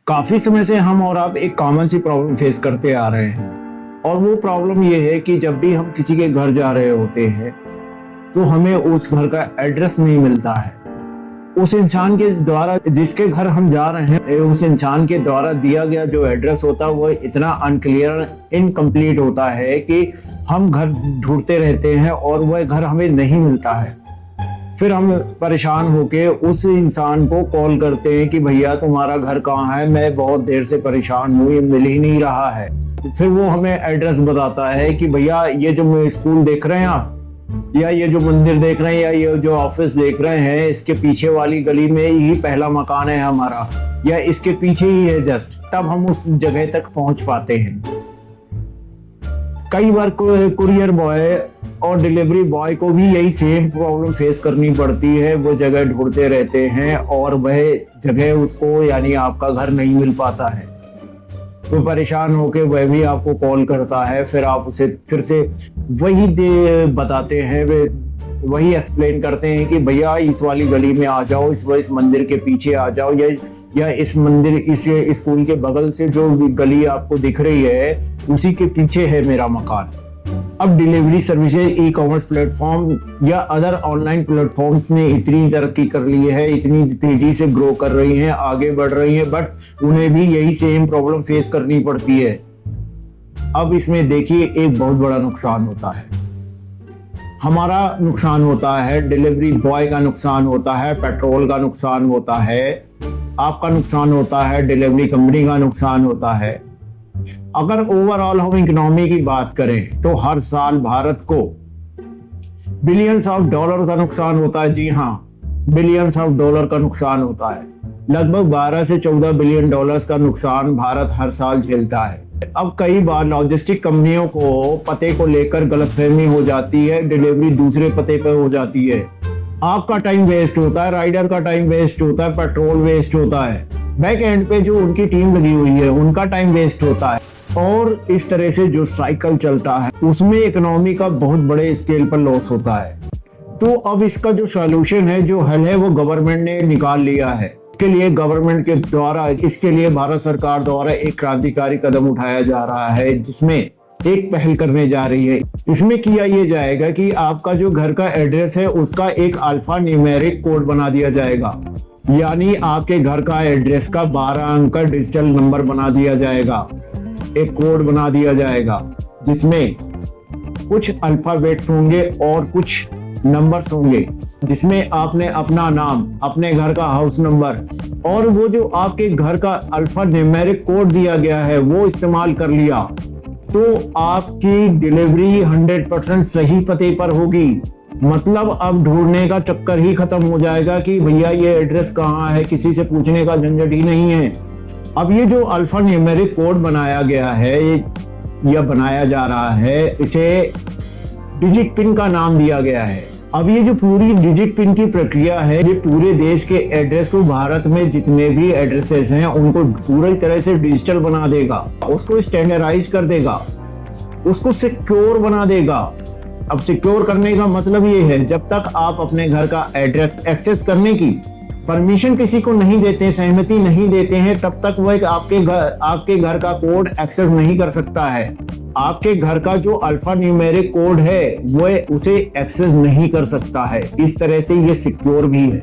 काफी समय से हम और आप एक कॉमन सी प्रॉब्लम फेस करते आ रहे हैं और वो प्रॉब्लम ये है कि जब भी हम किसी के घर जा रहे होते हैं तो हमें उस घर का एड्रेस नहीं मिलता है। उस इंसान के द्वारा जिसके घर हम जा रहे हैं उस इंसान के द्वारा दिया गया जो एड्रेस होता है वो इतना अनक्लियर इनकम्प्लीट होता है कि हम घर ढूंढते रहते हैं और वह घर हमें नहीं मिलता है। फिर हम परेशान होके उस इंसान को कॉल करते हैं कि भैया तुम्हारा घर कहाँ है, मैं बहुत देर से परेशान हूँ, ये मिल ही नहीं रहा है। फिर वो हमें एड्रेस बताता है कि भैया ये जो स्कूल देख रहे हैं आप, या ये जो मंदिर देख रहे हैं, या ये जो ऑफिस देख रहे हैं, इसके पीछे वाली गली में ही पहला मकान है हमारा, या इसके पीछे ही है जस्ट। तब हम उस जगह तक पहुंच पाते हैं। कई बार कुरियर बॉय और डिलीवरी बॉय को भी यही सेम प्रॉब्लम फेस करनी पड़ती है। वो जगह ढूंढते रहते हैं और वह जगह उसको यानी आपका घर नहीं मिल पाता है। तो परेशान होके वह भी आपको कॉल करता है। फिर आप उसे फिर से वही बताते हैं, वही एक्सप्लेन करते हैं कि भैया इस वाली गली में आ जाओ, इस मंदिर के पीछे आ जाओ, या इस मंदिर इस स्कूल के बगल से जो गली आपको दिख रही है उसी के पीछे है मेरा मकान। अब delivery services, e commerce platform या अदर ऑनलाइन प्लेटफॉर्म्स ने इतनी तरक्की कर ली है, इतनी तेजी से ग्रो कर रही हैं, आगे बढ़ रही हैं, बट उन्हें भी यही सेम प्रॉब्लम फेस करनी पड़ती है। अब इसमें देखिए एक बहुत बड़ा नुकसान होता है। हमारा नुकसान होता है, डिलीवरी बॉय का नुकसान होता है, पेट्रोल का नुकसान होता है, आपका नुकसान होता है, डिलीवरी कंपनी का नुकसान होता है। अगर ओवरऑल हम इकोनॉमी की बात करें तो हर साल भारत को बिलियंस ऑफ डॉलर का नुकसान होता है। जी हाँ, बिलियंस ऑफ डॉलर का नुकसान होता है। लगभग 12 से 14 बिलियन डॉलर्स का नुकसान भारत हर साल झेलता है। अब कई बार लॉजिस्टिक कंपनियों को पते को लेकर गलतफहमी हो जाती है, डिलीवरी दूसरे पते पर हो जाती है। आपका टाइम वेस्ट होता है, राइडर का टाइम वेस्ट होता है, पेट्रोल वेस्ट होता है, बैक एंड पे जो उनकी टीम लगी हुई है उनका टाइम वेस्ट होता है, और इस तरह से जो साइकिल चलता है उसमें इकोनॉमी का बहुत बड़े स्केल पर लॉस होता है। तो अब इसका जो सॉल्यूशन है, जो हल है, वो गवर्नमेंट ने निकाल लिया है। इसके लिए गवर्नमेंट के द्वारा, इसके लिए भारत सरकार द्वारा एक क्रांतिकारी कदम उठाया जा रहा है, जिसमें एक पहल करने जा रही है। इसमें किया ये जाएगा कि आपका जो घर का एड्रेस है उसका एक अल्फा न्यूमेरिक कोड बना दिया जाएगा, यानी आपके घर का एड्रेस का 12 अंक का डिजिटल नंबर बना दिया जाएगा, एक कोड बना दिया जाएगा जिसमें कुछ अल्फाबेट्स होंगे और कुछ नंबर्स होंगे, जिसमें आपने अपना नाम, अपने घर का हाउस नंबर और वो जो आपके घर का अल्फा न्यूमेरिक कोड दिया गया है वो इस्तेमाल कर लिया तो आपकी डिलीवरी 100% सही पते पर होगी। मतलब अब ढूंढने का चक्कर ही खत्म हो जाएगा कि भैया ये एड्रेस कहाँ है, किसी से पूछने का झंझट ही नहीं है। अब ये जो अल्फा न्यूमेरिक कोड बनाया गया है या बनाया जा रहा है, इसे डिजिट पिन का नाम दिया गया है। अब ये जो पूरी डिजिट पिन की प्रक्रिया है, ये पूरे देश के एड्रेस को, भारत में जितने भी एड्रेसेस हैं उनको पूरी तरह से डिजिटल बना देगा, उसको स्टैंडर्डाइज कर देगा, उसको सिक्योर बना देगा। अब सिक्योर करने का मतलब ये है, जब तक आप अपने घर का एड्रेस एक्सेस करने की परमिशन किसी को नहीं देते, सहमति नहीं देते हैं, तब तक वह आपके घर का कोड एक्सेस नहीं कर सकता है। आपके घर का जो अल्फा न्यूमेरिक कोड है वो उसे एक्सेस नहीं कर सकता है। इस तरह से ये सिक्योर भी है।